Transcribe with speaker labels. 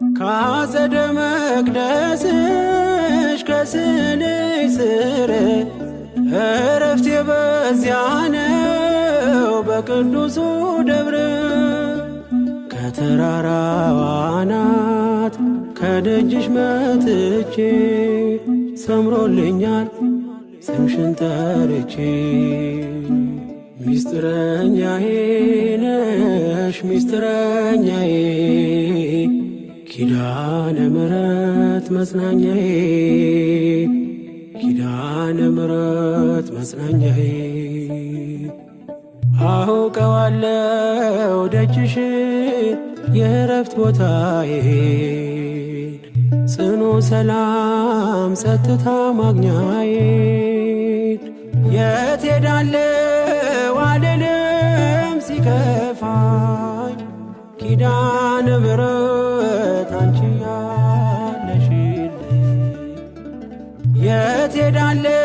Speaker 1: ካጸደ መቅደስሽ ከስንሽ ስር እረፍቴ በዚያ ነው በቅዱሱ ደብር። ከተራራው አናት ከደጅሽ መጥቼ ሰምሮልኛል ስምሽን ጠርቼ። ሚስጥረኛዬ ነሽ ሚስጥረኛዬ ኪዳነ ምሕረት መጽናኛዬ ኪዳነ ምሕረት መጽናኛዬ። አውቀዋለሁ ደጅሽን የእረፍት ቦታዬን ጽኑ ሰላም ጸጥታ ማግኛዬን። የት ሄዳለሁ አልልም ሲከፋኝ ኪዳነ ምሕረት አንቺ ያለሽልኝ። የት ሄዳለሁ